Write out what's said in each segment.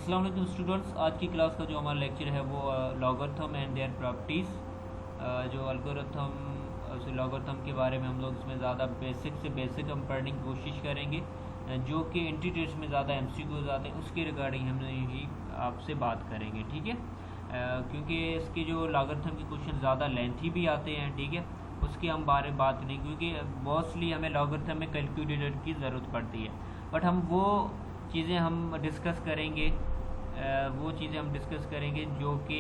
अस्सलाम वालेकुम स्टूडेंट्स। आज की क्लास का जो हमारा लेक्चर है वो लॉगरिथम एंड देयर प्रॉपर्टीज़, जो अलगोरिथम लॉगरिथम के बारे में हम लोग इसमें ज़्यादा बेसिक से बेसिक हम पढ़ने की कोशिश करेंगे, जो कि इंटीग्रेट्स में ज़्यादा एमसीक्यूज आते हैं उसके रिगार्डिंग हम ही आपसे बात करेंगे, ठीक है। क्योंकि इसके जो लॉगरिथम के क्वेश्चन ज़्यादा लेंथी भी आते हैं, ठीक है, उसकी हम बारे बात नहीं, क्योंकि मोस्टली हमें लॉगरिथम में कैलकुलेटर की ज़रूरत पड़ती है। बट हम वो चीज़ें हम डिस्कस करेंगे, जो कि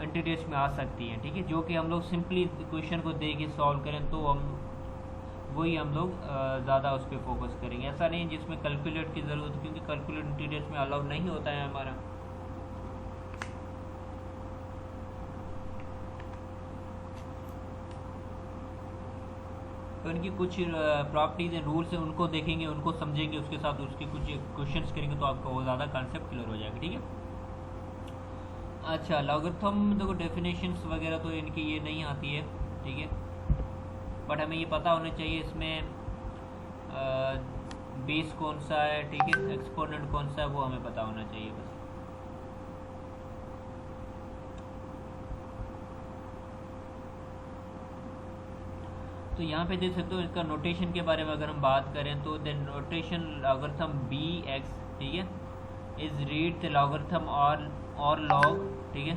इंटीग्रेट्स में आ सकती हैं, ठीक है, जो कि हम लोग सिंपली क्वेश्चन को दे के सॉल्व करें तो हम लोग ज़्यादा उस पर फोकस करेंगे। ऐसा नहीं जिसमें कैलकुलेट की ज़रूरत, क्योंकि कैलकुलेट इंटीग्रेट्स में अलाउ नहीं होता है हमारा। तो इनकी कुछ प्रॉपर्टीज़ हैं, रूल्स हैं, उनको देखेंगे, उनको समझेंगे, उसके साथ उसके कुछ क्वेश्चंस करेंगे तो आपको वो ज़्यादा कॉन्सेप्ट क्लियर हो जाएगा, ठीक है। अच्छा, लॉगरिथम देखो डेफिनेशंस वगैरह तो इनकी ये नहीं आती है, ठीक है, बट हमें ये पता होना चाहिए इसमें बेस कौन सा है, ठीक है, एक्सपोनेंट कौन सा है, वो हमें पता होना चाहिए बस। तो यहाँ पे देख सकते हो इसका नोटेशन के बारे में अगर हम बात करें तो the notation logarithm B X, ठीक है, इज रीड द लॉगरिथम और लॉग, ठीक है,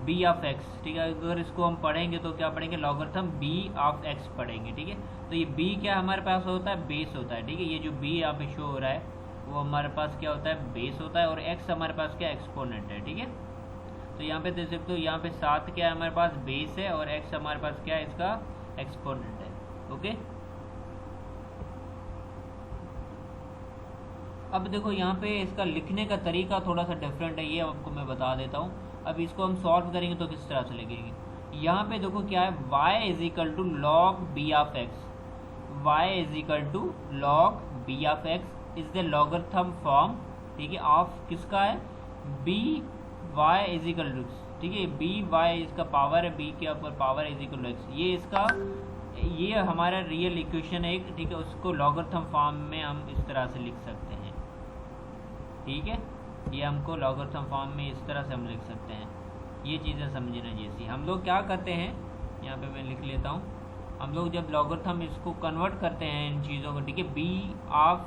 बी ऑफ एक्स, ठीक है। अगर इसको हम पढ़ेंगे तो क्या पढ़ेंगे, लॉगरिथम बी ऑफ एक्स पढ़ेंगे, ठीक है। तो ये बी क्या हमारे पास होता है, बेस होता है, ठीक है। ये जो बी यहाँ पे शो हो रहा है वो हमारे पास क्या होता है, बेस होता है, और एक्स हमारे पास क्या एक्सपोनेंट है, ठीक है। तो यहाँ पे देख सकते हो, यहाँ पे 7 क्या है हमारे पास, बेस है, और एक्स हमारे पास क्या है, इसका एक्सपोनेंट है, ओके। अब देखो यहाँ पे इसका लिखने का तरीका थोड़ा सा डिफरेंट है, ये आपको मैं बता देता हूँ। अब इसको हम सॉल्व करेंगे तो किस तरह से लिखेंगे। यहाँ पे देखो क्या है, y is equal to log B of X, y is equal to log B of X is the logarithm form, ठीक है, ऑफ किसका है, B y is equal to, ठीक है, बी वाई इसका पावर है, बी के ऊपर power is equal to X, ये हमारा रियल इक्वेशन है एक, ठीक है। उसको लॉगरिथम फॉर्म में हम इस तरह से लिख सकते हैं, ठीक है। ये हमको लॉगरिथम फॉर्म में इस तरह से हम लिख सकते हैं। ये चीज़ें समझना जैसी हम लोग क्या करते हैं, यहाँ पे मैं लिख लेता हूँ। हम लोग जब लॉगरिथम इसको कन्वर्ट करते हैं इन चीज़ों को, ठीक है, बी ऑफ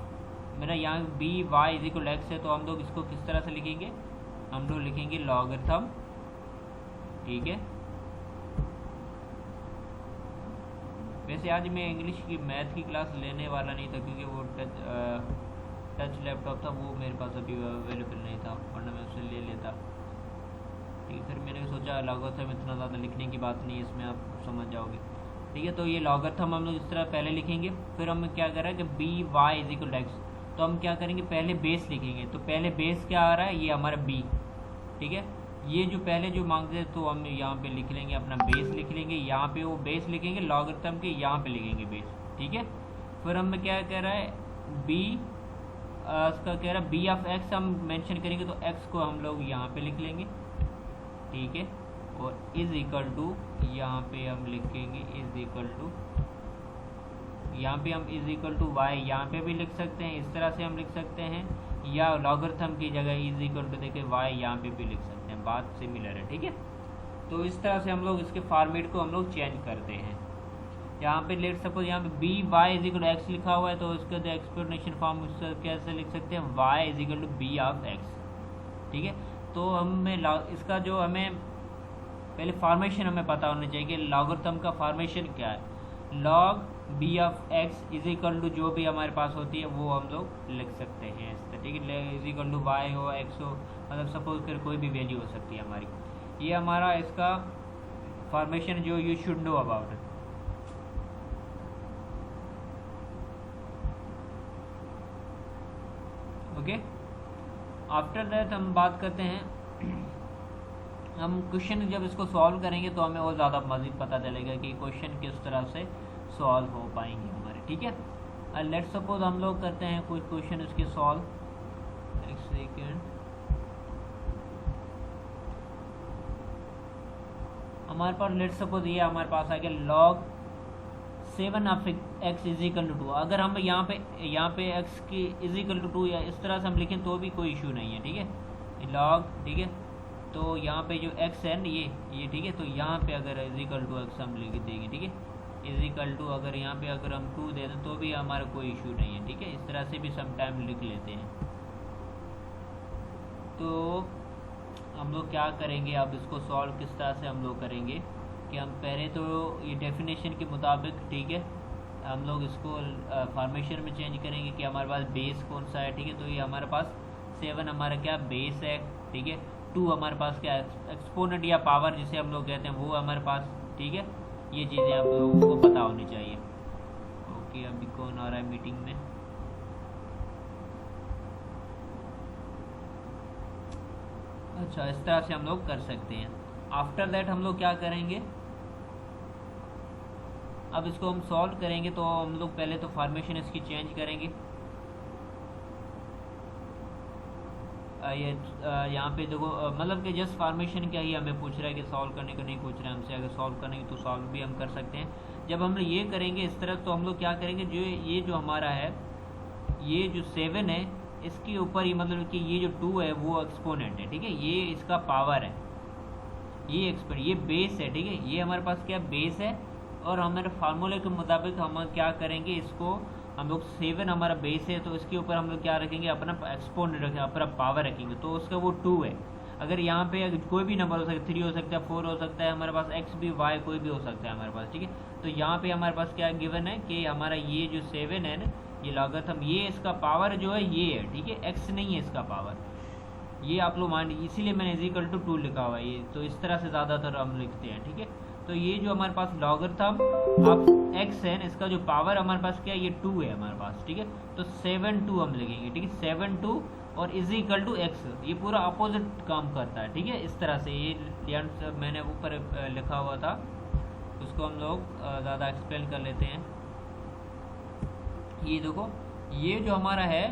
मेरा यहाँ B Y is equal X है, तो हम लोग इसको किस तरह से लिखेंगे, हम लोग लिखेंगे लॉगरिथम, ठीक है। वैसे आज मैं इंग्लिश की मैथ की क्लास लेने वाला नहीं था, क्योंकि वो टच लैपटॉप था, वो मेरे पास अभी अवेलेबल नहीं था, वरना मैं उसे ले लेता, ठीक है। फिर मैंने सोचा लॉगरिथम इतना ज़्यादा लिखने की बात नहीं है, इसमें आप समझ जाओगे, ठीक है। तो ये लॉगरिथम हम लोग इस तरह पहले लिखेंगे, फिर हम क्या कर रहे हैं कि B Y is equal X, तो हम क्या करेंगे, पहले बेस लिखेंगे। तो पहले बेस क्या आ रहा है, ये हमारा बी, ठीक है। ये जो पहले जो मांगते हैं तो हम यहाँ पे लिख लेंगे, अपना बेस लिख लेंगे, यहाँ पे वो बेस लिखेंगे, लॉगरिथम के यहाँ पे लिखेंगे बेस, ठीक है। फिर हम क्या कह रहा है, बी इसका कह रहा है बी ऑफ एक्स हम मेंशन करेंगे, तो एक्स को हम लोग यहाँ पे लिख लेंगे, ठीक है, और इज इक्वल टू यहाँ पे हम लिखेंगे इज इक्वल टू, यहाँ पे हम इज इक्वल टू वाई यहाँ पे भी लिख सकते हैं, इस तरह से हम लिख सकते हैं, या लॉगरिथम की जगह इज इक्वल टू देके वाई यहाँ पे भी लिख सकते हैं, बात सिमिलर है, ठीक है। तो इस तरह से हम लोग इसके फॉर्मेट को हम लोग चेंज करते हैं। यहाँ पे लेट सपोज यहाँ पे B Y is equal to X लिखा हुआ है, तो इसका जो एक्सप्लेनेशन फॉर्म उससे कैसे लिख सकते हैं, Y is equal to B of X, ठीक है। तो हमें इसका जो हमें पहले फॉर्मेशन हमें पता होना चाहिए कि लॉगरिथम का फॉर्मेशन क्या है। Log B of X is equal to जो भी हमारे पास होती है वो हम लोग लिख सकते हैं इस तरह, ठीक है, इज इक्वल टू वाई हो एक्स हो, मतलब सपोज कर कोई भी वैल्यू हो सकती है हमारी। ये हमारा इसका फॉर्मेशन जो you should know about it, okay. After that हम बात करते हैं, हम क्वेश्चन जब इसको सॉल्व करेंगे तो हमें और ज़्यादा मज़ीद पता चलेगा कि क्वेश्चन किस तरह से सॉल्व हो पाएंगे हमारे, ठीक है। लेट सपोज हम लोग करते हैं कुछ क्वेश्चन इसके सॉल्व, एक सेकेंड, हमारे पास लेट सपोज ये हमारे पास आ गया log 7 of X is equal to 2, अगर हम यहाँ पे एक्स की इज इक्वल टू 2 या इस तरह से हम लिखें तो भी कोई इशू नहीं है, ठीक है, लॉग, ठीक है। तो यहाँ पे जो एक्स है ना ये ठीक है, तो यहाँ पे अगर इज इक्वल टू एक्स हम लिख देंगे, ठीक है, इज इक्वल टू, अगर यहाँ पे अगर हम 2 दे दें तो भी हमारा कोई इशू नहीं है, ठीक है। इस तरह से भी सम टाइम लिख लेते हैं। तो हम लोग क्या करेंगे, अब इसको सॉल्व किस तरह से हम लोग करेंगे कि हम पहले तो ये डेफिनेशन के मुताबिक, ठीक है, हम लोग इसको फॉर्मेशन में चेंज करेंगे कि हमारे पास बेस कौन सा है, ठीक है। तो ये हमारे पास 7 हमारा क्या बेस है, ठीक है। 2 हमारे पास क्या एक्सपोनेंट या पावर जिसे हम लोग कहते हैं वो हमारे पास, ठीक है। ये चीज़ें आप लोगों को पता होनी चाहिए। ओके, अभी कौन आ रहा है मीटिंग में? अच्छा, इस तरह से हम लोग कर सकते हैं। आफ्टर दैट हम लोग क्या करेंगे, अब इसको हम सॉल्व करेंगे तो हम लोग पहले तो फॉर्मेशन इसकी चेंज करेंगे। ये यहाँ पे देखो, मतलब कि जस्ट फॉर्मेशन क्या ही हमें पूछ रहा है कि सॉल्व करने को नहीं पूछ रहा है हमसे। अगर सॉल्व करने की तो सॉल्व भी हम कर सकते हैं। जब हम ये करेंगे इस तरह, तो हम लोग क्या करेंगे, जो ये जो हमारा है, ये जो 7 है इसके ऊपर ही, मतलब कि ये जो 2 है वो एक्सपोनेंट है, ठीक है, ये इसका पावर है, ये बेस है, ठीक है। ये हमारे पास क्या बेस है, और हमारे फार्मूले के मुताबिक हम क्या करेंगे, इसको हम लोग 7 हमारा बेस है तो इसके ऊपर हम लोग क्या रखेंगे, अपना एक्सपोनेंट रखेंगे, अपना पावर रखेंगे, तो उसका वो 2 है। अगर यहाँ पे कोई भी नंबर हो सकता है, 3 हो सकता है, 4 हो सकता है, हमारे पास एक्स भी, वाई कोई भी हो सकता है हमारे पास, ठीक है। तो यहाँ पे हमारे पास क्या गिवन है कि हमारा ये जो 7 है ना, ये लॉगरिथम, ये इसका पावर जो है ये है, ठीक है, एक्स नहीं है इसका पावर, ये आप लोग मान, इसीलिए मैंने इज इक्वल टू 2 लिखा हुआ है ये। तो इस तरह से ज़्यादातर हम लिखते हैं, ठीक है। तो ये जो हमारे पास लॉगरिथम ऑफ एक्स है, इसका जो पावर हमारे पास क्या है, ये 2 है हमारे पास, ठीक है। तो 7 2 हम लिखेंगे, ठीक है, 7 2 और इज इक्वल टू एक्स, ये पूरा अपोजिट काम करता है, ठीक है। इस तरह से ये मैंने ऊपर लिखा हुआ था, उसको हम लोग ज़्यादा एक्सप्लेन कर लेते हैं। ये देखो, ये जो हमारा है,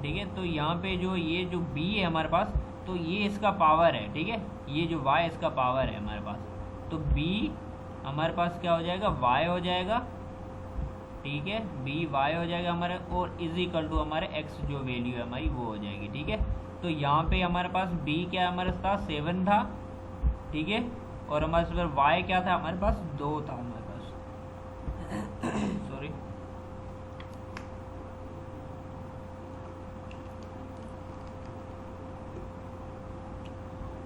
ठीक है, तो यहाँ पे जो ये जो b है हमारे पास, तो ये इसका पावर है, ठीक है, ये जो y इसका पावर है हमारे पास, तो b हमारे पास क्या हो जाएगा, y हो जाएगा, ठीक है, b y हो जाएगा हमारे, और इज इक्वल टू हमारे x जो वैल्यू है हमारी वो हो जाएगी, ठीक है। तो यहाँ पे हमारे पास b क्या हमारे पास 7 था, ठीक है, और हमारे पास y क्या था, हमारे पास 2 था हमारे पास सॉरी।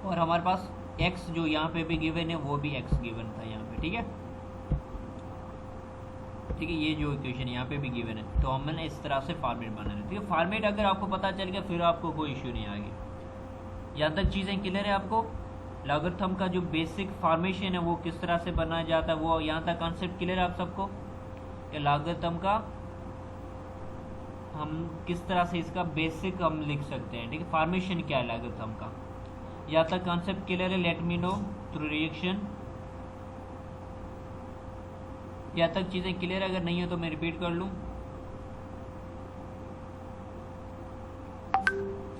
और हमारे पास x जो यहाँ पे भी गिवन है वो भी x गिवन था यहाँ पे, ठीक है, ठीक है। ये जो इक्वेशन यहाँ पे भी गिवन है, तो हमने इस तरह से फॉर्मेट बना है, ठीक है। फॉर्मेट अगर आपको पता चल गया फिर आपको कोई इश्यू नहीं आएगी। यहाँ तक चीज़ें क्लियर है आपको? लॉगरिथम का जो बेसिक फॉर्मेशन है वो किस तरह से बनाया जाता है, वो यहाँ तक कॉन्सेप्ट क्लियर है आप सबको? लॉगरिथम का हम किस तरह से इसका बेसिक हम लिख सकते हैं, ठीक है, फॉर्मेशन क्या है लॉगरिथम का, यहाँ तक कॉन्सेप्ट क्लियर है? Let me know through reaction. यहाँ तक चीज़ें क्लियर है? अगर नहीं हो तो मैं रिपीट कर लूँ।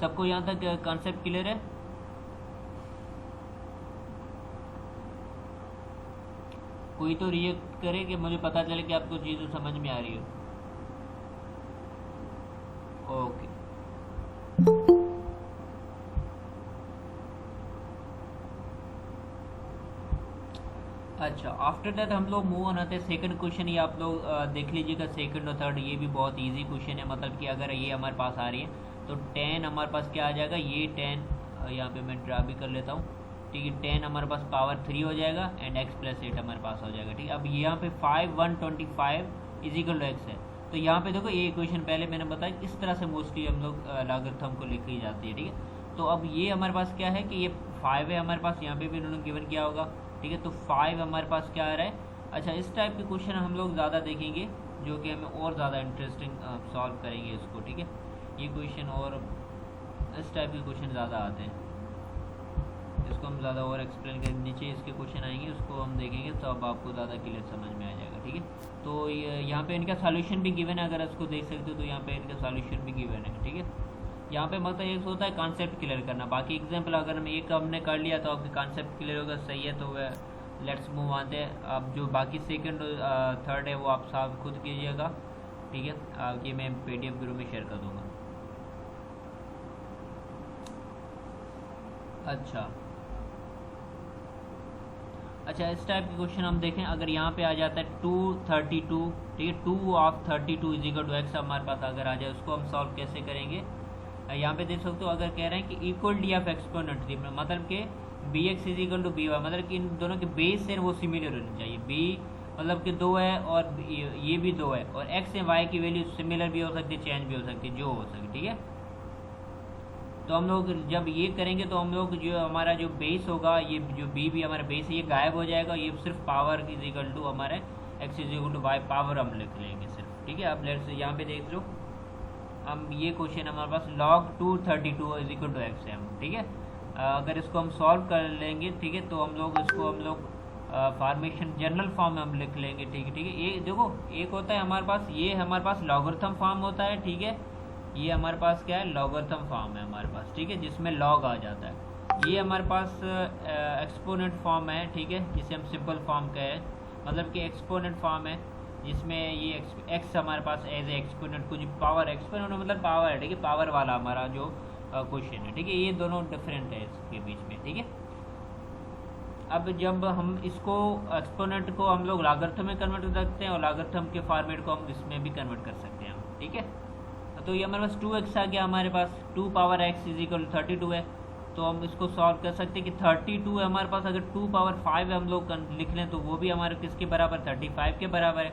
सबको यहाँ तक कॉन्सेप्ट क्लियर है? कोई तो रिएक्ट करे कि मुझे पता चले कि आपको चीज़ें समझ में आ रही हो। ओके, अच्छा, आफ्टर दैट हम लोग मूव ऑन आते हैं सेकंड क्वेश्चन। ये आप लोग देख लीजिएगा, सेकंड और थर्ड ये भी बहुत इजी क्वेश्चन है। मतलब कि अगर ये हमारे पास आ रही है तो 10 हमारे पास क्या आ जाएगा, ये 10 यहाँ पे मैं ड्रा भी कर लेता हूँ, ठीक है। 10 हमारे पास पावर 3 हो जाएगा एंड x प्लस 8 हमारे पास हो जाएगा, ठीक है। अब यहाँ पे 5 125 इज इक्वल टू एक्स है, तो यहाँ पे देखो ये इक्वेशन पहले मैंने बताया इस तरह से मोस्टली हम लोग लॉगरिथम को लिखी जाती है, ठीक है। तो अब ये हमारे पास क्या है कि ये 5 है हमारे पास, यहाँ पे भी उन्होंने गिवन किया होगा, ठीक है। तो 5 हमारे पास क्या आ रहा है। अच्छा, इस टाइप के क्वेश्चन हम लोग ज़्यादा देखेंगे जो कि हमें और ज़्यादा इंटरेस्टिंग सॉल्व करेंगे इसको, ठीक है। ये क्वेश्चन और इस टाइप के क्वेश्चन ज़्यादा आते हैं, इसको हम ज़्यादा और एक्सप्लेन करेंगे। नीचे इसके क्वेश्चन आएंगे उसको हम देखेंगे तो अब आपको ज़्यादा क्लियर समझ में आ जाएगा, ठीक है। तो यहाँ पे इनका सॉल्यूशन भी गिवन है, अगर इसको देख सकते हो तो यहाँ पे इनका सॉल्यूशन भी गिवन है, ठीक है। यहाँ पे मतलब एक होता है कॉन्सेप्ट क्लियर करना, बाकी एग्जाम्पल अगर हम एक हमने कर लिया तो आपके कॉन्सेप्ट क्लियर होगा, सही है। तो लेट्स मूव आते हैं। अब जो बाकी सेकंड थर्ड है वो आप साफ खुद कीजिएगा, ठीक है। ये मैं PDF ग्रुप में शेयर कर दूंगा। अच्छा, इस टाइप के क्वेश्चन हम देखें, अगर यहाँ पे आ जाता है 232, ठीक है, 2 of 32 is equal to X हमारे पास अगर आ जाए, उसको हम सॉल्व कैसे करेंगे। यहाँ पे देख सकते हो, अगर कह रहे हैं कि इक्वल डी ऑफ एक्सपोनेंट, मतलब कि B X is equal to B Y, मतलब कि इन दोनों के बेस है वो सिमिलर होने चाहिए। बी मतलब कि 2 है और ये भी 2 है, और एक्स एंड वाई की वैल्यू सिमिलर भी हो सकती है, चेंज भी हो सकती है, जो हो सकती, ठीक है। तो हम लोग जब ये करेंगे तो हम लोग जो हमारा जो बेस होगा, ये जो बी हमारा बेस है ये गायब हो जाएगा, ये सिर्फ पावर इज इक्वल टू हमारे X is equal to Y power हम लिख लेंगे सिर्फ, ठीक है। अब लेट्स यहाँ पे देख लो, हम ये क्वेश्चन हमारे पास log 232 is equal to X है, ठीक है। अगर इसको हम सॉल्व कर लेंगे, ठीक है, तो हम लोग फॉर्मेशन जनरल फॉर्म में हम लिख लेंगे, ठीक है, ठीक है। ये देखो, एक होता है हमारे पास, ये हमारे पास लॉगरिथम फॉर्म होता है, ठीक है। ये हमारे पास क्या है, लॉगरिथम फॉर्म है हमारे पास, ठीक है, जिसमें लॉग आ जाता है। ये हमारे पास एक्सपोनेंट फॉर्म है, ठीक है, जिसे हम सिंपल फॉर्म कहें, मतलब कि एक्सपोनेंट फॉर्म है, जिसमें ये एक्स हमारे पास एज ए एक्सपोनेंट, कुछ पावर, एक्सपोनेंट मतलब पावर है, ठीक है, पावर वाला हमारा जो क्वेश्चन है, ठीक है। ये दोनों डिफरेंट है इसके बीच में, ठीक है। अब जब हम इसको एक्सपोनेंट को हम लोग लॉगरिथम में कन्वर्ट कर सकते हैं, और लॉगरिथम के फॉर्मेट को हम इसमें भी कन्वर्ट कर सकते हैं, ठीक है। तो ये हमारे पास 2x आ गया, हमारे पास 2 पावर x इज इक्वल 32 है, तो हम इसको सॉल्व कर सकते हैं कि 32 है हमारे पास, अगर 2 पावर 5 हम लोग लिख लें तो वो भी हमारे किसके बराबर, 35 के बराबर है।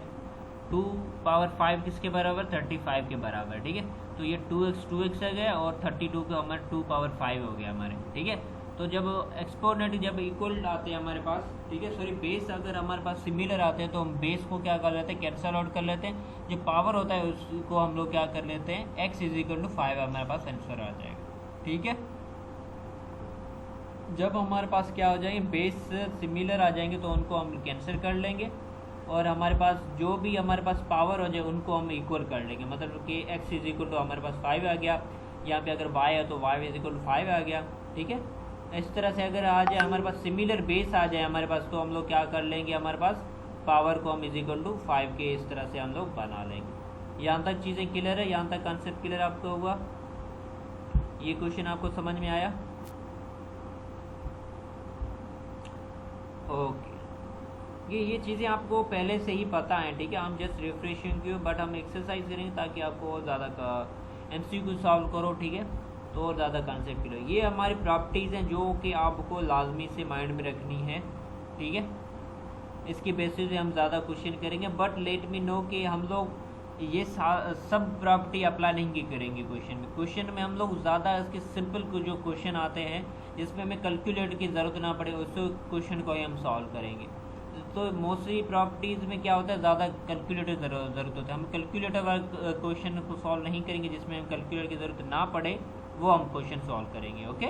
2 पावर 5 किसके बराबर, 35 के बराबर, ठीक है। तो ये 2x आ गया, और 32 का हमारे 2 पावर 5 हो गया हमारे, ठीक है। तो जब एक्सपोनेंट जब इक्वल आते हैं हमारे पास, ठीक है, सॉरी बेस अगर हमारे पास सिमिलर आते हैं तो हम बेस को क्या कर लेते हैं, कैंसल आउट कर लेते हैं। जो पावर होता है उसको हम लोग क्या कर लेते हैं, x इज इक्वल टू 5 हमारे पास आंसर आ जाएगा, ठीक है। जब हमारे पास क्या हो जाएंगे, बेस सिमिलर आ जाएंगे तो उनको हम कैंसिल कर लेंगे, और हमारे पास जो भी हमारे पास पावर हो जाए उनको हम इक्वल कर लेंगे, मतलब कि x इज इक्वल टू हमारे पास 5 आ गया, यहाँ पे अगर y है तो y इज इक्वल टू 5 आ गया, ठीक है। इस तरह से अगर आ जाए हमारे पास सिमिलर बेस आ जाए हमारे पास, तो हम लोग क्या कर लेंगे, हमारे पास पावर को हम इज इक्वल टू 5 के इस तरह से हम लोग बना लेंगे। यहाँ तक चीज़ें क्लियर है, यहाँ तक कॉन्सेप्ट क्लियर आपको हुआ, ये क्वेश्चन आपको समझ में आया, ओके। ये चीज़ें आपको पहले से ही पता है, ठीक है, हम जस्ट रिफ्रेशिंग की, बट हम एक्सरसाइज करेंगे ताकि आपको और ज़्यादा का MCQ सॉल्व करो, ठीक है, तो और ज़्यादा कंसेप्ट क्लियर। ये हमारी प्रॉपर्टीज़ हैं जो कि आपको लाजमी से माइंड में रखनी है, ठीक है। इसकी बेसिस पे हम ज़्यादा क्वेश्चन करेंगे, बट लेट मी नो कि हम लोग ये सब प्रॉपर्टी अप्लाई नहीं करेंगे क्वेश्चन में हम लोग ज़्यादा इसके सिंपल जो क्वेश्चन आते हैं जिसमें हमें कैलकुलेटर की ज़रूरत ना पड़े, उस क्वेश्चन को ही हम सॉल्व करेंगे। तो मोस्टली प्रॉपर्टीज़ में क्या होता है, ज़्यादा कैलकुलेटर ज़रूरत होता है, हम कैलकुलेटर वाला क्वेश्चन को सॉल्व नहीं करेंगे, जिसमें हम कैलकुलेटर की ज़रूरत ना पड़े वो हम क्वेश्चन सॉल्व करेंगे, ओके।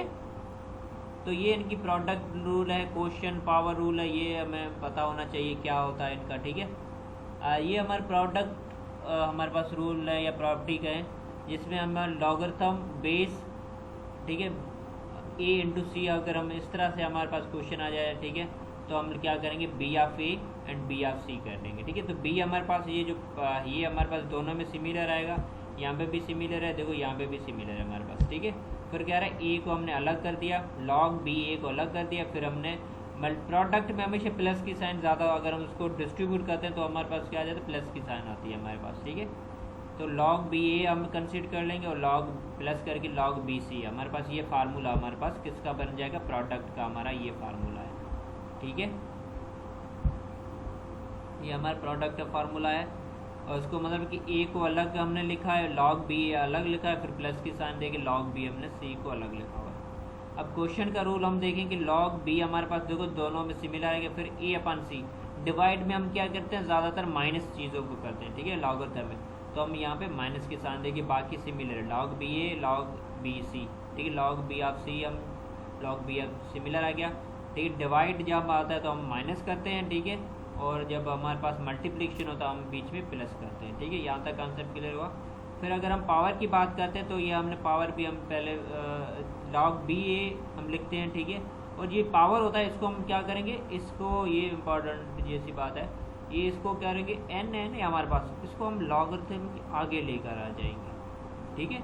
तो ये इनकी प्रोडक्ट रूल है, क्वेश्चन पावर रूल है, ये हमें पता होना चाहिए क्या होता है इनका, ठीक है। ये हमारे प्रोडक्ट हमारे पास रूल है या प्रॉपर्टी का है, जिसमें हमारा लॉगरिथम बेस, ठीक है, a इंटू सी, अगर हम इस तरह से हमारे पास क्वेश्चन आ जाए, ठीक है, तो हम क्या करेंगे, B of A and B of C कर देंगे, ठीक है। तो बी हमारे पास ये हमारे पास दोनों में सिमिलर आएगा, यहाँ पे भी सिमिलर है, देखो यहाँ पे भी सिमिलर है हमारे पास, ठीक है। फिर क्या रहा है, ए को हमने अलग कर दिया, लॉग बी ए को अलग कर दिया, फिर हमने प्रोडक्ट में हमेशा प्लस की साइन ज़्यादा, अगर हम उसको डिस्ट्रीब्यूट करते हैं तो हमारे पास क्या आ जाता है, प्लस की साइन आती है हमारे पास, ठीक है। तो लॉग बी ए हम कंसिडर कर लेंगे, और लॉग प्लस करके लॉग बी सी, हमारे पास ये फार्मूला हमारे पास किसका बन जाएगा, प्रोडक्ट का हमारा ये फार्मूला है, ठीक है। ये हमारा प्रोडक्ट का फार्मूला है, और उसको मतलब कि ए को अलग हमने लिखा है, लॉग बी अलग लिखा है, फिर प्लस की साइन देके लॉग बी हमने सी को अलग लिखा हुआ है। अब क्वेश्चन का रूल हम देखें कि लॉग बी हमारे पास देखो दोनों में सिमिलर आएगा, फिर ए अपन सी, डिवाइड में हम क्या करते हैं, ज़्यादातर माइनस चीज़ों को करते हैं, ठीक है, लॉगरिथम में, तो हम यहाँ पे माइनस के साइन देके बाकी सिमिलर है, लॉग बी ए लॉग बी सी, ठीक है, लॉग बी ऑफ सी हम लॉग बी ऑफ सिमिलर आ गया, ठीक है। डिवाइड जब आता है तो हम माइनस करते हैं, ठीक है, और जब हमारे पास मल्टीप्लिकेशन होता है हम बीच में प्लस करते हैं, ठीक है। यहाँ तक कॉन्सेप्ट क्लियर हुआ। फिर अगर हम पावर की बात करते हैं तो ये हमने पावर भी हम पहले लॉग बी ए हम लिखते हैं, ठीक है, और ये पावर होता है, इसको हम क्या करेंगे, इसको, ये इम्पोर्टेंट जैसी बात है, ये इसको क्या करेंगे, एन है ना हमारे पास, इसको हम लॉगरिथम के आगे लेकर आ जाएंगे, ठीक है।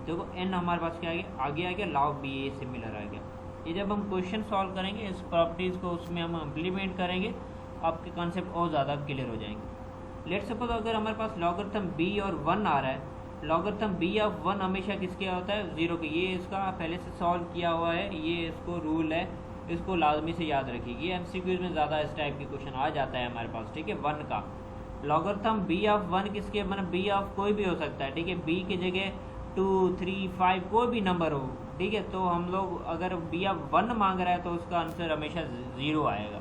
देखो एन हमारे पास क्या आ गया, आगे आ गया, लॉग बी ए सिमिलर आ गया। ये जब हम क्वेश्चन सॉल्व करेंगे इस प्रॉपर्टीज़ को, उसमें हम इम्प्लीमेंट करेंगे, आपके कॉन्सेप्ट और ज़्यादा क्लियर हो जाएंगे। लेट सपोज अगर हमारे पास लॉगरिथम बी और 1 आ रहा है, लॉगरिथम बी ऑफ 1 हमेशा किसके होता है, 0 के। ये इसका पहले से सॉल्व किया हुआ है, ये इसको रूल है, इसको लाजमी से याद रखिए। ये MCQs में ज़्यादा इस टाइप की क्वेश्चन आ जाता है हमारे पास, ठीक है। 1 का लॉगरिथम बी ऑफ 1 किसके, मतलब बी ऑफ कोई भी हो सकता है, ठीक है। बी की जगह 2, 3, 5 कोई भी नंबर हो, ठीक है। तो हम लोग अगर बी ऑफ 1 मांग रहा है तो उसका आंसर हमेशा 0 आएगा,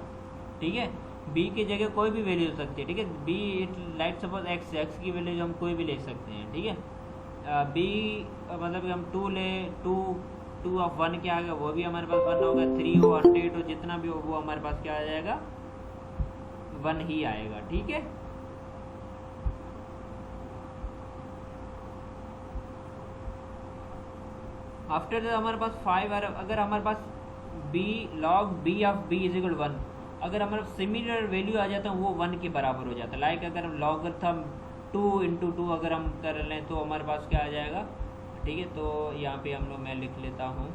ठीक है। बी की जगह कोई भी वैल्यू हो सकती है, ठीक है। B it like suppose x की वैल्यू हम कोई भी ले सकते हैं, ठीक है। बी मतलब कि हम 2 ले, 2 ऑफ 1 क्या आएगा, वो भी हमारे पास 1 होगा। 3 हो, 100 हो, जितना भी हो वो हमारे पास क्या आ जाएगा, 1 ही आएगा, ठीक है। आफ्टर दैट हमारे पास 5 अगर हमारे पास B log B of B is equal 1, अगर हमारा सिमिलर वैल्यू आ जाता है वो 1 के बराबर हो जाता है। लाइक अगर हम लॉगरिथम 2 × 2 अगर हम कर लें तो हमारे पास क्या आ जाएगा, ठीक है। तो यहाँ पे हम लोग, मैं लिख लेता हूँ,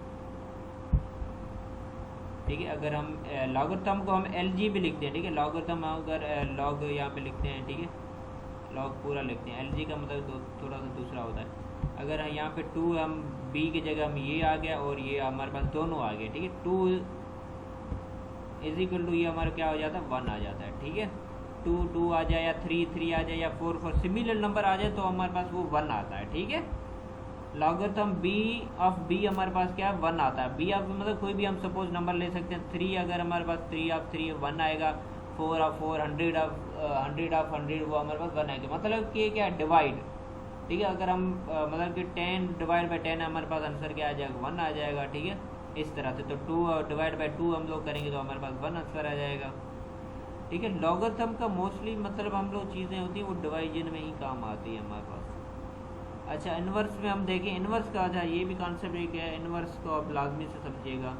ठीक है। अगर हम लॉगरिथम को हम LG भी लिखते हैं, ठीक है। लॉगरिथम अगर लॉग यहाँ पे लिखते हैं, ठीक है, लॉग पूरा लिखते हैं, LG का मतलब थोड़ा सा दूसरा होता है। अगर यहाँ पे 2 हम b की जगह हम ये आ गया और ये हमारे पास दोनों आ गए, ठीक है। 2 इज इक्वल टू ये हमारा क्या हो जाता है, 1 आ जाता है, ठीक है। 2 2 आ जाए या 3 3 आ जाए या 4 4 सिमिलर नंबर आ जाए तो हमारे पास वो 1 आता है, ठीक है। लॉगरिथम b ऑफ b हमारे पास क्या है, 1 आता है। b ऑफ मतलब कोई भी हम सपोज नंबर ले सकते हैं। 3 अगर हमारे पास 3 ऑफ 3 1 आएगा, 4 ऑफ 4 100 ऑफ 100 वो हमारे पास 1 आएगा। मतलब कि क्या डिवाइड, ठीक है। अगर हम मतलब कि 10 डिवाइड बाई 10 हमारे पास आंसर क्या आ जाएगा, 1 आ जाएगा, ठीक है। इस तरह से तो 2 डिवाइड बाई 2 हम लोग करेंगे तो हमारे पास 1 आंसर आ जाएगा, ठीक है। लॉगरिथम का मोस्टली मतलब हम लोग चीज़ें होती हैं वो डिवाइजन में ही काम आती है हमारे पास। अच्छा इन्वर्स में हम देखें, इन्वर्स का अच्छा ये भी कॉन्सेप्ट एक है, इन्वर्स को आप लाजमी से समझिएगा।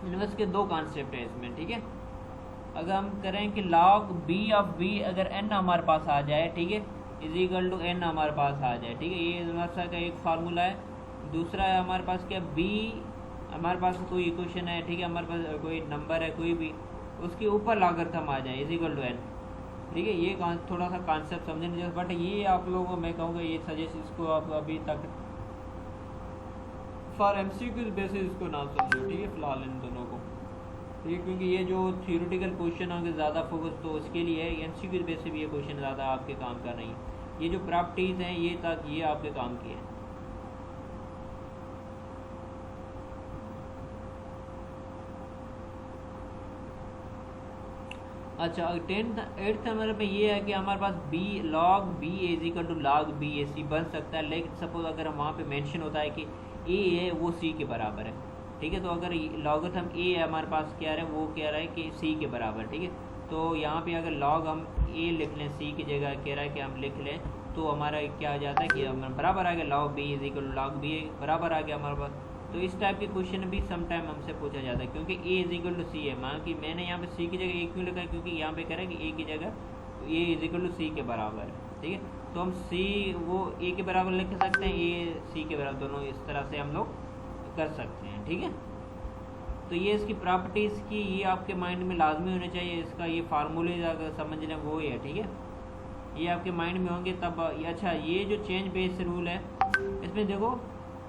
इन्वर्स के 2 कॉन्सेप्ट है इसमें, ठीक है। अगर हम करें कि लॉग बी ऑफ बी अगर n हमारे पास आ जाए, ठीक है, इज इक्वल टू n हमारे पास आ जाए, ठीक है। ये इन्वर्स का एक फार्मूला है। दूसरा है हमारे पास क्या, b हमारे पास कोई इक्वेशन है, ठीक है, हमारे पास कोई नंबर है कोई भी, उसके ऊपर लॉगरिथम आ जाए इज इक्वल टू n, ठीक है। ये थोड़ा सा कॉन्सेप्ट समझने जैसे, बट ये आप लोगों को मैं कहूँगा ये सजेस्ट इसको आप अभी तक फॉर MCQ बेसिस इसको ना समझो, ठीक है, फिलहाल इन दोनों को, ठीक है। क्योंकि ये जो थियोरेटिकल क्वेश्चन होंगे ज़्यादा फोकस तो उसके लिए है, MCQ बेसिस भी ये क्वेश्चन ज़्यादा आपके काम का नहीं है। ये जो प्रॉपर्टीज़ हैं ये तक ये आपके काम की है। अच्छा 8th नंबर पे ये है कि हमारे पास b log b is equal to log b a c बन सकता है। लेकिन सपोज अगर हम वहाँ पे मेंशन होता है कि a है वो c के बराबर है, ठीक है। तो अगर लॉगरिथम a है हमारे पास क्या है, वो कह रहा है कि c के बराबर, ठीक है। तो यहाँ पे अगर log हम a लिख लें, c की जगह कह रहा है कि हम लिख लें, तो हमारा क्या आ जाता है कि हमारा बराबर आ गया log b is equal to log b a बराबर आ गया हमारे पास। तो इस टाइप के क्वेश्चन भी सम टाइम हमसे पूछा जाता है, क्योंकि a इज इक्वल टू सी है। मान कि मैंने यहाँ पे c की जगह a क्यों लिखा है, क्योंकि यहाँ पे कह रहा है कि a की जगह a is equal to c के बराबर है, ठीक है। तो हम c वो a के बराबर लिख सकते हैं, a c के बराबर, दोनों इस तरह से हम लोग कर सकते हैं, ठीक है। तो ये इसकी प्रॉपर्टीज़ की ये आपके माइंड में लाजमी होने चाहिए। इसका ये फार्मूले अगर समझ लें वो ही है, ठीक है, ये आपके माइंड में होंगे तब। अच्छा ये जो चेंज बेस रूल है इसमें देखो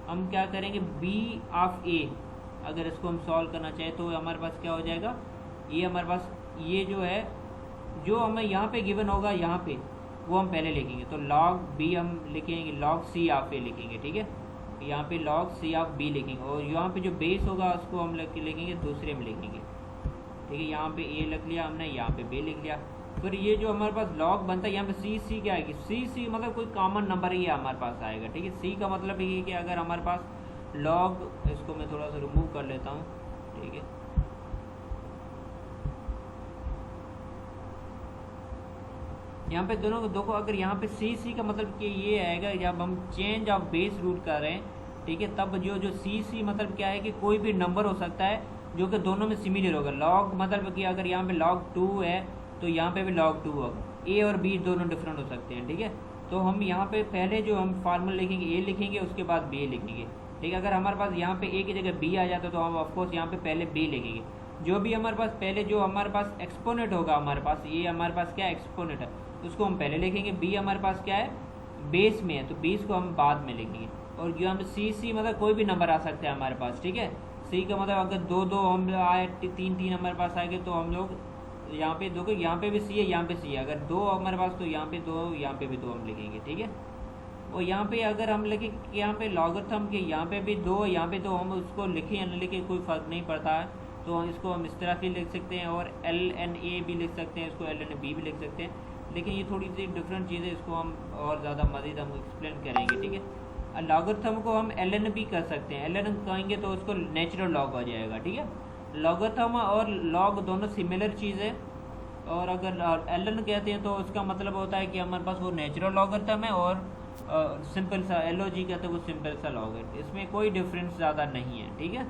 हम क्या करेंगे, b ऑफ a अगर इसको हम सॉल्व करना चाहें तो हमारे पास क्या हो जाएगा, ये हमारे पास ये जो है जो हमें यहाँ पे गिवन होगा यहाँ पे वो हम पहले लिखेंगे। तो log b हम लिखेंगे, log c ऑफ a लिखेंगे, ठीक है। यहाँ पे log c ऑफ b लिखेंगे और यहाँ पे जो बेस होगा उसको हम लिखेंगे दूसरे में लिखेंगे, ठीक है। यहाँ पे a लिख लिया हमने, यहाँ पे b लिख लिया। फिर ये जो हमारे पास log बनता है यहाँ पे c क्या आएगी, c मतलब कोई कॉमन नंबर ही हमारे पास आएगा, ठीक है। c का मतलब ये है कि अगर हमारे पास log, इसको मैं थोड़ा सा रिमूव कर लेता हूँ, ठीक है। यहाँ पे दोनों को अगर यहाँ पे c का मतलब कि ये आएगा, जब हम चेंज ऑफ बेस रूट कर रहे हैं ठीक है, तब जो जो सी मतलब क्या है कि कोई भी नंबर हो सकता है जो कि दोनों में सिमिलर होगा। लॉग मतलब कि अगर यहाँ पे log 2 है तो यहाँ पे भी log 2 होगा। ए और बी दोनों डिफरेंट हो सकते हैं, ठीक है। तो हम यहाँ पे पहले जो हम फार्मूला लिखेंगे ए लिखेंगे, उसके बाद बी लिखेंगे, ठीक है। अगर हमारे पास यहाँ पे ए की जगह बी आ जाता तो हम ऑफकोर्स यहाँ पे पहले बी लिखेंगे। जो भी हमारे पास पहले जो हमारे पास एक्सपोनेंट होगा, हमारे पास ये हमारे पास क्या एक्सपोनेंट है, उसको हम पहले लिखेंगे। बी हमारे पास क्या है, बेस में है, तो बेस को हम बाद में लिखेंगे। और यहाँ पे सी मतलब कोई भी नंबर आ सकता है हमारे पास, ठीक है। सी का मतलब अगर दो दो हम आए, तीन तीन हमारे पास आएंगे तो हम लोग यहाँ पे दो, यहाँ पे भी सी है, यहाँ पे सी है। अगर दो हमारे पास तो यहाँ पे दो, यहाँ पे भी दो हम लिखेंगे, ठीक है। और यहाँ पे अगर हम लिखें कि यहाँ पे लॉगरिथम के यहाँ पे भी दो, यहाँ पे दो, हम उसको लिखें या न लिखें कोई फ़र्क नहीं पड़ता है। तो इसको हम इस तरह से लिख सकते हैं, और LNA भी लिख सकते हैं, इसको LNB भी लिख सकते हैं। लेकिन ये थोड़ी सी डिफरेंट चीज़ें, इसको हम और ज़्यादा मज़ीद हम एक्सप्लेन करेंगे, ठीक है। लॉगरिथम को हम LN भी कर सकते हैं, LN कहेंगे तो उसको नेचुरल लॉग हो जाएगा, ठीक है। लॉगरिथम और लॉग दोनों सिमिलर चीज़ है, और अगर LN कहते हैं तो उसका मतलब होता है कि हमारे पास वो नेचुरल लॉगरिथम है, और सिंपल सा LOG कहते हैं वो सिंपल सा लॉग है। इसमें कोई डिफरेंस ज़्यादा नहीं है, ठीक है।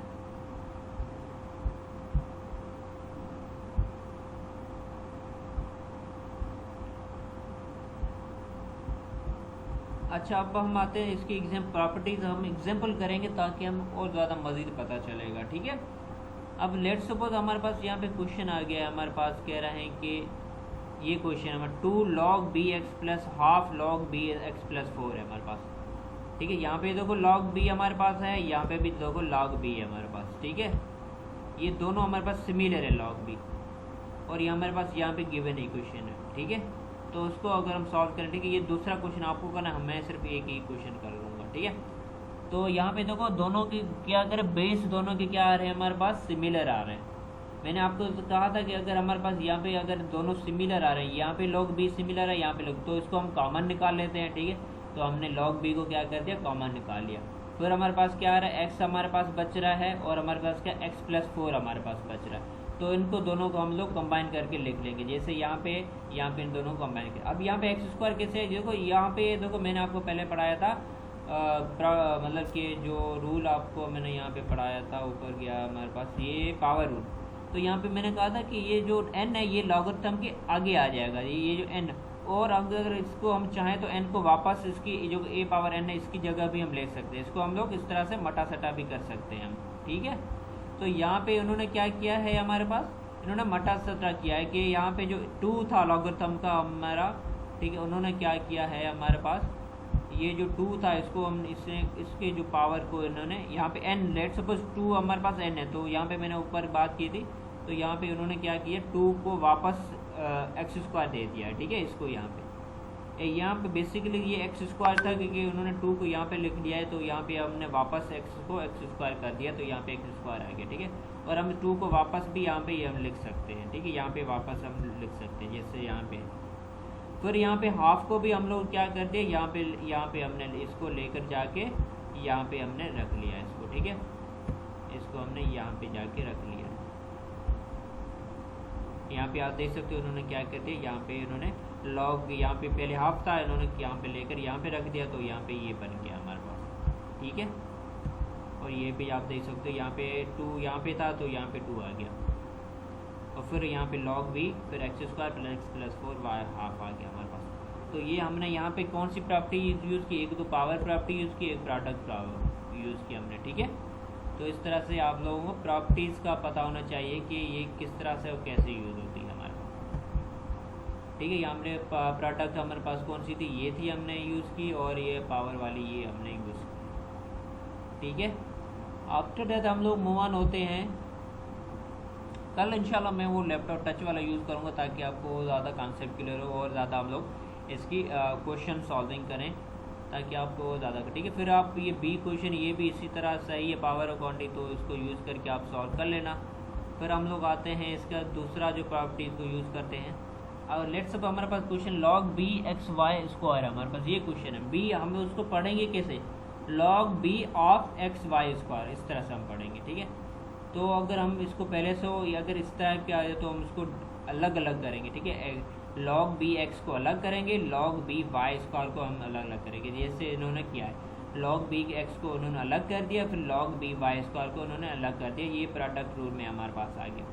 अच्छा, अब हम आते हैं इसकी प्रॉपर्टीज हम एग्जाम्पल करेंगे ताकि हम और ज़्यादा मज़ीद पता चलेगा, ठीक है। अब लेट सपोज हमारे पास यहाँ पे क्वेश्चन आ गया है, हमारे पास कह रहे हैं कि ये क्वेश्चन है 2 log bx plus half log bx plus 4 है हमारे पास, ठीक है। यहाँ पे देखो log b हमारे पास है, यहाँ पे भी देखो log b है हमारे पास, ठीक है। ये दोनों हमारे पास सिमिलर है log b, और ये हमारे पास यहाँ पे गिवन इक्वेशन है, ठीक है। तो उसको अगर हम सॉल्व करें, ठीक है, ये दूसरा क्वेश्चन आपको करना है, मैं सिर्फ एक ही क्वेश्चन कर लूँगा, ठीक है। तो यहाँ पे देखो दोनों की क्या करें, बेस दोनों के क्या आ रहे हैं हमारे पास, सिमिलर आ रहे हैं। मैंने आपको कहा था कि अगर हमारे पास यहाँ पे अगर दोनों सिमिलर आ रहे हैं, यहाँ पे log b सिमिलर है, यहाँ पे log, तो इसको हम कॉमन निकाल लेते हैं, ठीक है। तो हमने log b को क्या कर दिया, कॉमन निकाल लिया। फिर हमारे पास क्या आ रहा है, x हमारे पास बच रहा है, और हमारे पास क्या x प्लस 4 हमारे पास बच रहा है। तो इनको दोनों को हम लोग कंबाइन करके लिख लेंगे, जैसे यहाँ पे इन दोनों को कंबाइन कर। अब यहाँ पे एक्स स्क्वायर कैसे है, देखो यहाँ पे देखो मैंने आपको पहले पढ़ाया था, मतलब कि जो रूल आपको मैंने यहाँ पे पढ़ाया था, ऊपर गया हमारे पास ये पावर रूल। तो यहाँ पे मैंने कहा था कि ये जो n है ये लॉगरिथम के आगे आ जाएगा, ये जो n, और अगर इसको हम चाहें तो n को वापस इसकी जो a पावर n है इसकी जगह भी हम ले सकते हैं। इसको हम लोग इस तरह से मटा सटा भी कर सकते हैं हम, ठीक है। तो यहाँ पे उन्होंने क्या किया है, हमारे पास इन्होंने मटा सटा किया है कि यहाँ पे जो 2 था लॉगरिथम का हमारा, ठीक है, उन्होंने क्या किया है हमारे पास, ये जो 2 था इसको हम इसके जो पावर को इन्होंने यहाँ पे n, लेट सपोज 2 हमारे पास n है, तो यहाँ पे मैंने ऊपर बात की थी, तो यहाँ पे उन्होंने क्या किया, 2 को वापस एक्स स्क्वायर दे दिया, ठीक है। इसको यहाँ पे बेसिकली ये एक्स स्क्वायर था, क्योंकि उन्होंने 2 को यहाँ पे लिख लिया है, तो यहाँ पे हमने वापस x को एक्स स्क्वायर कर दिया, तो यहाँ पे एक्स स्क्वायर आ गया, ठीक है। और हम 2 को वापस भी यहाँ पे ये हम लिख सकते हैं, ठीक है, यहाँ पे वापस हम लिख सकते हैं जैसे यहाँ पे। फिर यहाँ पे हाफ को भी हम लोग क्या करते हैं, यहाँ पे हमने इसको लेकर जाके यहाँ पे हमने रख लिया इसको, ठीक है। इसको हमने यहाँ पे जाके रख लिया। यहाँ पे आप देख सकते हो उन्होंने क्या कर दिया, यहाँ पे इन्होंने लॉग, यहाँ पे पहले हाफ था, इन्होंने यहाँ पे लेकर यहाँ पे रख दिया, तो यहाँ पे ये बन गया हमारे पास, ठीक है। और ये भी आप देख सकते हो यहाँ पे 2 यहाँ पे था, तो यहाँ पे 2 आ गया, और फिर यहाँ पे log b, फिर X square plus 4 Y half आ गया हमारे पास। तो ये हमने यहाँ पे कौन सी प्रॉपर्टी यूज़ की, एक तो पावर प्रॉपर्टी यूज़ की, एक प्रोडक्ट यूज़ की हमने, ठीक है। तो इस तरह से आप लोगों को प्रॉपर्टीज़ का पता होना चाहिए कि ये किस तरह से और कैसे यूज़ होती है हमारे पास, ठीक है। यहाँ हमने प्रोडक्ट हमारे पास कौन सी थी, ये थी हमने यूज़ की, और ये पावर वाली ये हमने यूज़ की, ठीक है। आफ्टर दैट हम लोग मूव ऑन होते हैं। कल इंशाल्लाह मैं वो लैपटॉप टच वाला यूज़ करूँगा ताकि आपको ज़्यादा कॉन्सेप्ट क्लियर हो और ज़्यादा हम लोग इसकी क्वेश्चन सॉल्विंग करें ताकि आपको ज़्यादा, ठीक है। फिर आप ये बी क्वेश्चन ये भी इसी तरह से ही है, पावर ऑफ क्वांटिटी, तो इसको यूज़ करके आप सॉल्व कर लेना। फिर हम लोग आते हैं इसका दूसरा जो प्रॉपर्टी को यूज़ करते हैं। और लेट्स सपोज हमारे पास question log b x y square है, हमारे पास ये क्वेश्चन है। b हम उसको पढ़ेंगे कैसे, log b of x y square, इस तरह से हम पढ़ेंगे, ठीक है। तो अगर हम इसको पहले से हो या अगर इस टाइप के आ जाए तो हम इसको अलग अलग करेंगे, ठीक है। log b x को अलग करेंगे, log b y स्क्वायर को हम अलग अलग करेंगे, जैसे इन्होंने किया है। log b x को उन्होंने अलग कर दिया, फिर log b y स्क्वायर को उन्होंने अलग कर दिया। ये प्रोडक्ट रूल में हमारे पास आ गया,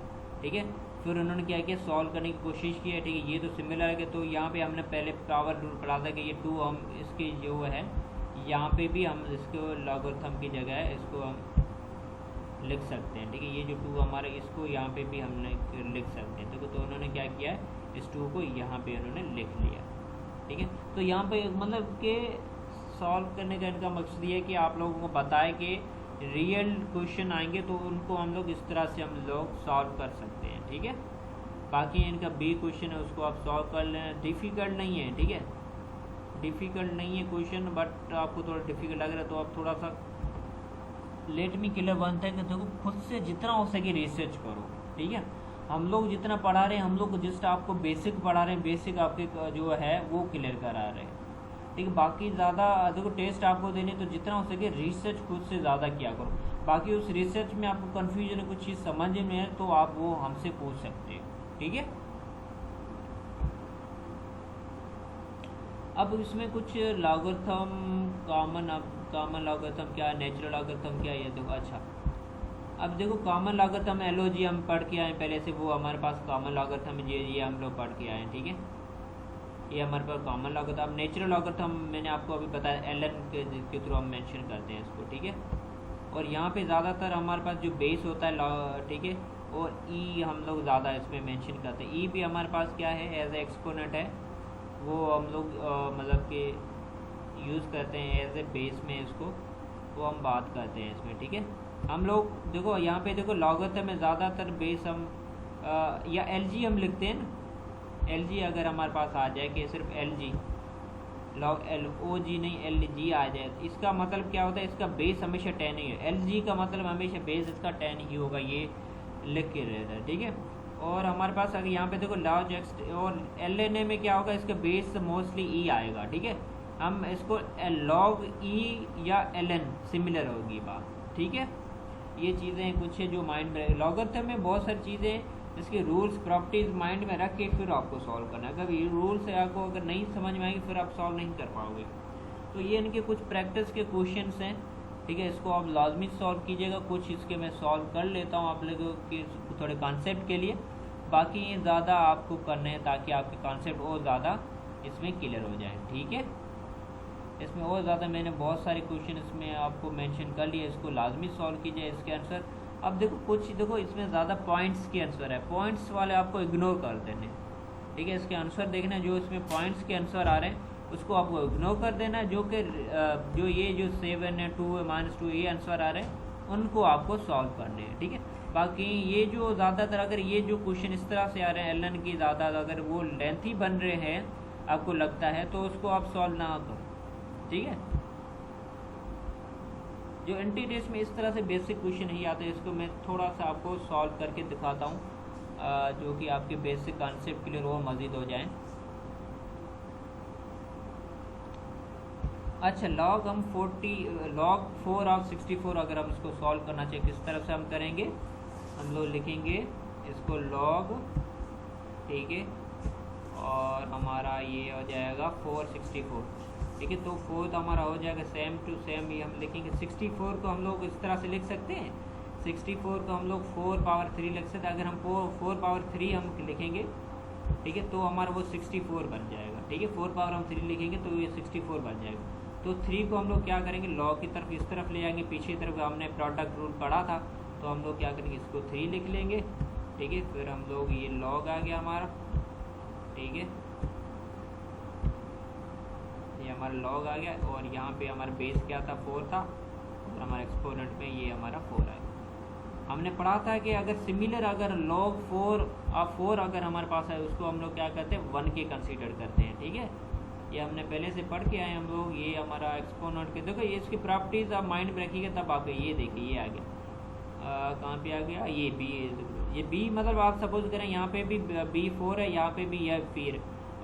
ठीक है। फिर उन्होंने क्या किया, सॉल्व करने की कोशिश की है, ठीक है। ये तो सिमिलर है, तो यहाँ पे हमने पहले पावर रूल पढ़ा था कि ये 2 हम इसकी जो है यहाँ पे भी हम इसको लॉगरिथम की जगह है इसको हम लिख सकते हैं, ठीक है। ये जो 2 हमारे इसको यहाँ पे भी हमने लिख सकते हैं, ठीक है। तो उन्होंने क्या किया है, इस 2 को यहाँ पे उन्होंने लिख लिया, ठीक है। तो यहाँ पे मतलब कि सॉल्व करने का इनका मकसद ये है कि आप लोगों को बताए कि रियल क्वेश्चन आएंगे तो उनको हम लोग इस तरह से हम लोग सॉल्व कर सकते हैं, ठीक है। बाकी इनका बी क्वेश्चन है उसको आप सॉल्व कर लें, डिफ़िकल्ट नहीं है, ठीक है। डिफ़िकल्ट नहीं है क्वेश्चन, बट आपको थोड़ा डिफ़िकल्ट लग रहा है तो आप थोड़ा सा लेट मी क्लियर बनता है कि देखो खुद से जितना हो सके रिसर्च करो, ठीक है। हम लोग जितना पढ़ा रहे हैं, हम लोग जस्ट आपको बेसिक पढ़ा रहे हैं, बेसिक आपके जो है वो क्लियर करा रहे हैं, ठीक है। बाकी ज़्यादा देखो टेस्ट आपको देने तो जितना हो सके रिसर्च खुद से ज़्यादा किया करो। बाकी उस रिसर्च में आपको कन्फ्यूजन है, कुछ चीज़ समझ में है तो आप वो हमसे पूछ सकते हो, ठीक है। अब इसमें कुछ लॉगरिथम कॉमन लॉगरिथम क्या है, नेचुरल लॉगरिथम क्या है, ये देखो। अच्छा, अब देखो कॉमन लॉगरिथम LOG हम पढ़ के आए पहले से, वो हमारे पास कॉमन लॉगरिथम ये हम लोग पढ़ के आए, ठीक है। ये हमारे पास कॉमन लॉगरिथम। अब नेचुरल लॉगरिथम मैंने आपको अभी बताया ln के थ्रू हम मेंशन करते हैं इसको, ठीक है। और यहाँ पे ज़्यादातर हमारे पास जो बेस होता है, ठीक है, और ई हम लोग ज़्यादा इसमें मेंशन करते हैं। ई भी हमारे पास क्या है, एज ए एक्सपोनेंट है, वो हम लोग मतलब कि यूज़ करते हैं एज ए बेस में इसको, वो हम बात करते हैं इसमें, ठीक है। हम लोग देखो यहाँ पे देखो लॉगरिथम में ज़्यादातर बेस हम या LG हम लिखते हैं ना, LG अगर हमारे पास आ जाए कि सिर्फ LG लॉग LOG नहीं LG आ जाए, इसका मतलब क्या होता है, इसका बेस हमेशा 10 ही है। LG का मतलब हमेशा बेस इसका 10 ही होगा, ये लिख के रहता है, ठीक है। और हमारे पास अगर यहाँ पे देखो लॉग एक्स और LNA में क्या होगा, इसका बेस मोस्टली ई आएगा, ठीक है। हम इसको लॉग ई या LN सिमिलर होगी बात, ठीक है। ये चीज़ें कुछ है जो माइंड में, लॉगरिथम में बहुत सारी चीज़ें इसके रूल्स प्रॉपर्टीज माइंड में रख के फिर आपको सॉल्व करना है। अगर ये रूल्स है आपको अगर नहीं समझ में आएंगे फिर आप सॉल्व नहीं कर पाओगे। तो ये इनके कुछ प्रैक्टिस के क्वेश्चंस हैं, ठीक है। इसको आप लाजमी सॉल्व कीजिएगा। कुछ इसके मैं सॉल्व कर लेता हूँ आप लोगों के थोड़े कॉन्सेप्ट के लिए, बाकी ये ज़्यादा आपको करने हैं ताकि आपके कॉन्सेप्ट और ज़्यादा इसमें क्लियर हो जाए, ठीक है। इसमें और ज़्यादा मैंने बहुत सारे क्वेश्चन इसमें आपको मेंशन कर लिए, इसको लाजमी सॉल्व कीजिए इसके आंसर। अब देखो कुछ देखो इसमें ज़्यादा पॉइंट्स के आंसर है, पॉइंट्स वाले आपको इग्नोर कर देने, ठीक है। इसके आंसर देखना जो इसमें पॉइंट्स के आंसर आ रहे हैं उसको आपको इग्नोर कर देना है। जो कि जो ये जो 7 है 2 है -2 ये आंसर आ रहे हैं उनको आपको सॉल्व करने हैं, ठीक है। बाकी ये जो ज़्यादातर अगर ये जो क्वेश्चन इस तरह से आ रहे हैं LN की ज़्यादा अगर वो लेंथी बन रहे हैं आपको लगता है तो उसको आप सॉल्व ना करो, ठीक है। जो एंटी टेस्ट में इस तरह से बेसिक क्वेश्चन नहीं आते, इसको मैं थोड़ा सा आपको सॉल्व करके दिखाता हूँ जो कि आपके बेसिक कॉन्सेप्ट क्लियर और मज़ीद हो जाएं। अच्छा, लॉग 4 ऑफ 64 अगर हम इसको सॉल्व करना चाहिए किस तरह से हम करेंगे, हम लोग लिखेंगे इसको लॉग, ठीक है, और हमारा ये हो जाएगा 464, ठीक है। तो 4 तो हमारा हो जाएगा सेम टू सेम ये हम लिखेंगे। 64 को हम लोग इस तरह से लिख सकते हैं, 64 को हम लोग 4 पावर 3 लिख सकते हैं। अगर हम 4 पावर 3 हम लिखेंगे, ठीक है, तो हमारा वो 64 बन जाएगा, ठीक है। 4 पावर हम 3 लिखेंगे तो ये 64 बन जाएगा। तो 3 को हम लोग क्या करेंगे, लॉग की तरफ इस तरफ ले जाएंगे, पीछे तरफ हमने प्रोडक्ट रूल पढ़ा था तो हम लोग क्या करेंगे, इसको 3 लिख लेंगे, ठीक है। फिर हम लोग ये लॉग आ गया हमारा, ठीक है, ये हमारा लॉग आ गया। और यहाँ पे हमारा बेस क्या था, 4 था, और हमारा एक्सपोनेंट में ये हमारा 4 आएगा। हमने पढ़ा था कि अगर सिमिलर अगर log 4 अगर हमारे पास है उसको हम लोग क्या करते हैं 1 के कंसीडर करते हैं, ठीक है। ये हमने पहले से पढ़ के आए हम लोग। ये हमारा एक्सपोनेंट के देखो ये इसकी प्रॉपर्टीज़ आप माइंड में रखिएगा तब आप ये देखिए ये आ गया कहाँ पे आ गया, ये बी मतलब आप सपोज करें यहाँ पे भी B4 है, यहाँ पे भी यह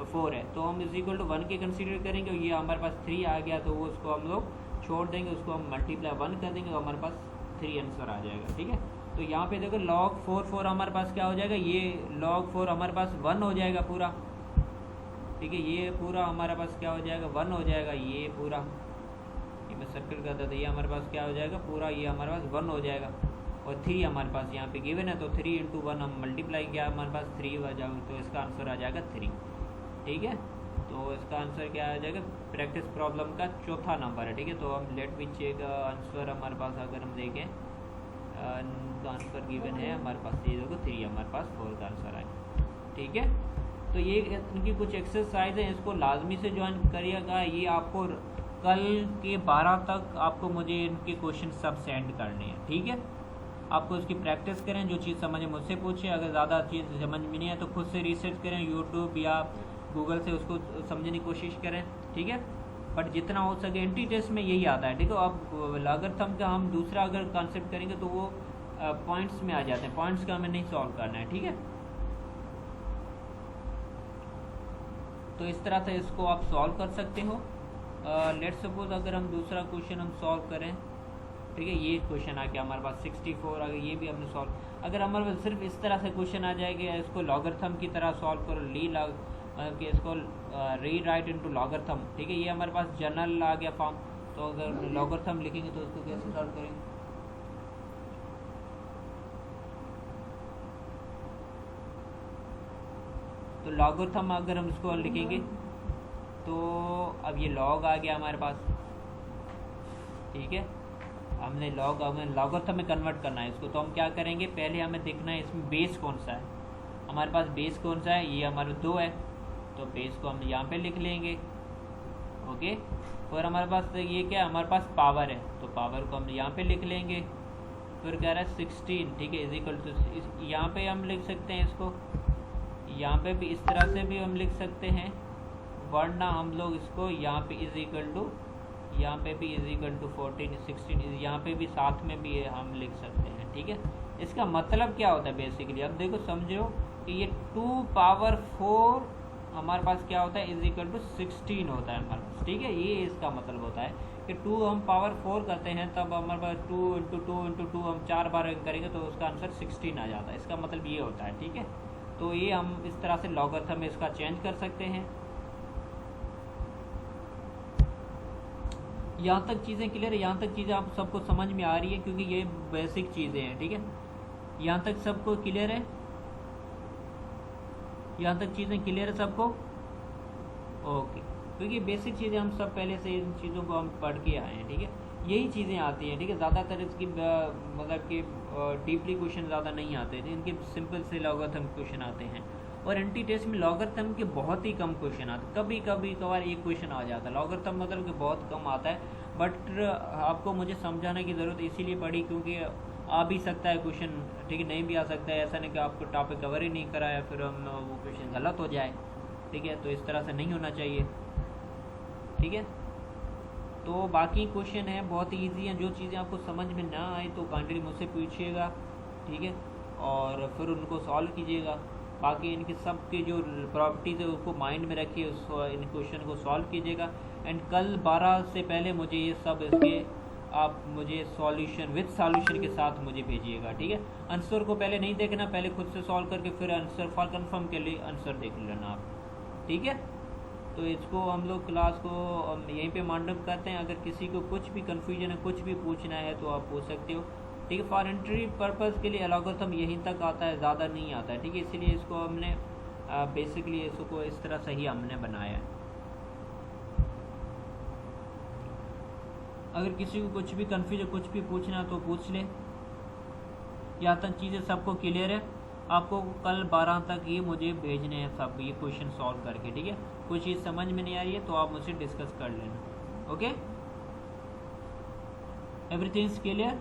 4 है, तो हम इक्वल टू 1 के कंसीडर करेंगे। ये हमारे पास 3 आ गया तो वो उसको हम लोग छोड़ देंगे, उसको हम मल्टीप्लाई 1 कर देंगे तो हमारे पास 3 आंसर आ जाएगा, ठीक है। तो यहाँ पे देखो log 4 हमारे पास क्या हो जाएगा, ये log 4 हमारे पास 1 हो जाएगा पूरा, ठीक है। ये पूरा हमारे पास क्या हो जाएगा 1 हो जाएगा, ये पूरा ये में सर्कल करता है तो ये हमारे पास क्या हो जाएगा, पूरा ये हमारे पास 1 हो जाएगा। और 3 हमारे पास यहाँ पे गिवन है, तो 3 इंटू 1 हम मल्टीप्लाई किया, हमारे पास 3 हो जाएगा, तो इसका आंसर आ जाएगा 3। ठीक है, तो इसका आंसर क्या आ जाएगा, प्रैक्टिस प्रॉब्लम का चौथा नंबर है। ठीक है, तो हम लेट विच आंसर हमारे पास अगर हम देखें आंसर गिवन है हमारे पास, ये देखो 3 हमारे पास 4 का आंसर आएगा। ठीक है, तो ये इनकी कुछ एक्सरसाइज है, इसको लाजमी से ज्वाइन करिएगा। ये आपको कल के 12 तक आपको मुझे इनके क्वेश्चन सब सेंड करने हैं। ठीक है, आपको इसकी प्रैक्टिस करें, जो चीज़ समझे मुझसे पूछें, अगर ज़्यादा चीज़ समझ में नहीं है तो खुद से रिसर्च करें, यूट्यूब या गूगल से उसको समझने की कोशिश करें। ठीक है, बट जितना हो सके एंटी टेस्ट में यही आता है। ठीक है, अब लॉगरिथम का हम दूसरा अगर कॉन्सेप्ट करेंगे तो वो पॉइंट्स में आ जाते हैं, पॉइंट्स का हमें नहीं सॉल्व करना है। ठीक है, तो इस तरह से इसको आप सॉल्व कर सकते हो। लेट्स सपोज अगर हम दूसरा क्वेश्चन हम सॉल्व करें, ठीक है, ये क्वेश्चन आ गया हमारे पास 64, अगर ये भी हमने सॉल्व, अगर हमारे पास सिर्फ इस तरह से क्वेश्चन आ जाएगा, इसको लॉगरिथम की तरह सॉल्व करो, मतलब कि इसको री राइट इनटू लॉगरिथम। ठीक है, ये हमारे पास जनरल आ गया फॉर्म, तो अगर लॉगरिथम लिखेंगे तो इसको कैसे सॉल्व करेंगे, तो लॉगरिथम अगर हम इसको लिखेंगे तो अब ये लॉग आ गया हमारे पास। ठीक है, हमने लॉगरिथम में कन्वर्ट करना है इसको, तो हम क्या करेंगे, पहले हमें देखना है इसमें बेस कौन सा है। हमारे पास बेस कौन सा है, ये हमारे 2 है, तो बेस को हम यहाँ पे लिख लेंगे। ओके, और हमारे पास ये क्या है, हमारे पास पावर है, तो पावर को हम यहाँ पे लिख लेंगे। फिर कह रहा है 16, ठीक है, इज इक्वल टू, यहाँ पे हम लिख सकते हैं इसको, यहाँ पे भी इस तरह से भी हम लिख सकते हैं, वरना हम लोग इसको यहाँ पे इज इक्वल टू, यहाँ पे भी इज इक्वल टू 14 16, यहाँ पे भी साथ में भी हम लिख सकते हैं। ठीक है, इसका मतलब क्या होता है बेसिकली, अब देखो समझो कि ये 2 पावर 4 हमारे पास क्या होता है, इज इक्वल टू 16 होता है हमारे पास। ठीक है, ये इसका मतलब होता है कि 2 हम पावर 4 करते हैं, तब हमारे पास 2 इंटू 2 इंटू 2 हम 4 बार करेंगे तो उसका आंसर 16 आ जाता है। इसका मतलब ये होता है। ठीक है, तो ये हम इस तरह से लॉगरिथम में इसका चेंज कर सकते हैं। यहाँ तक चीज़ें क्लियर है, यहाँ तक चीज़ें आप सबको समझ में आ रही है, क्योंकि ये बेसिक चीज़ें हैं। ठीक है, यहाँ तक सबको क्लियर है, यहाँ तक चीज़ें क्लियर है सबको, ओके, क्योंकि बेसिक चीज़ें हम सब पहले से इन चीज़ों को हम पढ़ के आए हैं। ठीक है, यही चीज़ें आती हैं। ठीक है, ज़्यादातर इसकी मतलब कि डीपली क्वेश्चन ज़्यादा नहीं आते हैं, इनके सिंपल से लॉगरिथम क्वेश्चन आते हैं। और एंटी टेस्ट में लॉगरिथम के बहुत ही कम क्वेश्चन आते हैं, कभी कभी कभार एक क्वेश्चन आ जाता है। लॉगरिथम मतलब कि बहुत कम आता है, बट आपको मुझे समझाने की ज़रूरत इसीलिए पड़ी क्योंकि आ भी सकता है क्वेश्चन, ठीक है, नहीं भी आ सकता है। ऐसा नहीं कि आपको टॉपिक कवर ही नहीं कराया फिर हम वो क्वेश्चन गलत हो जाए। ठीक है, तो इस तरह से नहीं होना चाहिए। ठीक है, तो बाकी क्वेश्चन है बहुत ईजी हैं, जो चीज़ें आपको समझ में ना आए तो काइंडली मुझसे पूछिएगा। ठीक है, और फिर उनको सॉल्व कीजिएगा। बाकी इनके सब के जो प्रॉपर्टीज़ है उसको माइंड में रखिए, उसको इन क्वेश्चन को सॉल्व कीजिएगा। एंड कल 12 से पहले मुझे ये सब इसके आप मुझे सॉल्यूशन विद सॉल्यूशन के साथ मुझे भेजिएगा। ठीक है, आंसर को पहले नहीं देखना, पहले खुद से सॉल्व करके फिर आंसर फॉर कंफर्म के लिए आंसर देख लेना आप। ठीक है, तो इसको हम लोग क्लास को यहीं पे माइंड करते हैं। अगर किसी को कुछ भी कन्फ्यूजन है, कुछ भी पूछना है तो आप पूछ सकते हो। ठीक है, फॉर एंट्री पर्पज़ के लिए लॉगरिथम यहीं तक आता है, ज़्यादा नहीं आता है। ठीक है, इसीलिए इसको हमने बेसिकली इसको इस तरह से ही हमने बनाया है। अगर किसी को कुछ भी कन्फ्यूजन, कुछ भी पूछना तो पूछ ले। यहाँ तक चीज़ें सबको क्लियर है। आपको कल 12 तक ये मुझे भेजने हैं सब ये क्वेश्चन सॉल्व करके। ठीक है, कोई चीज़ समझ में नहीं आ रही है तो आप मुझसे डिस्कस कर लेना। Okay, everything is clear.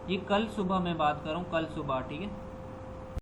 ये कल सुबह मैं बात कर रहा हूँ, कल सुबह। ठीक है,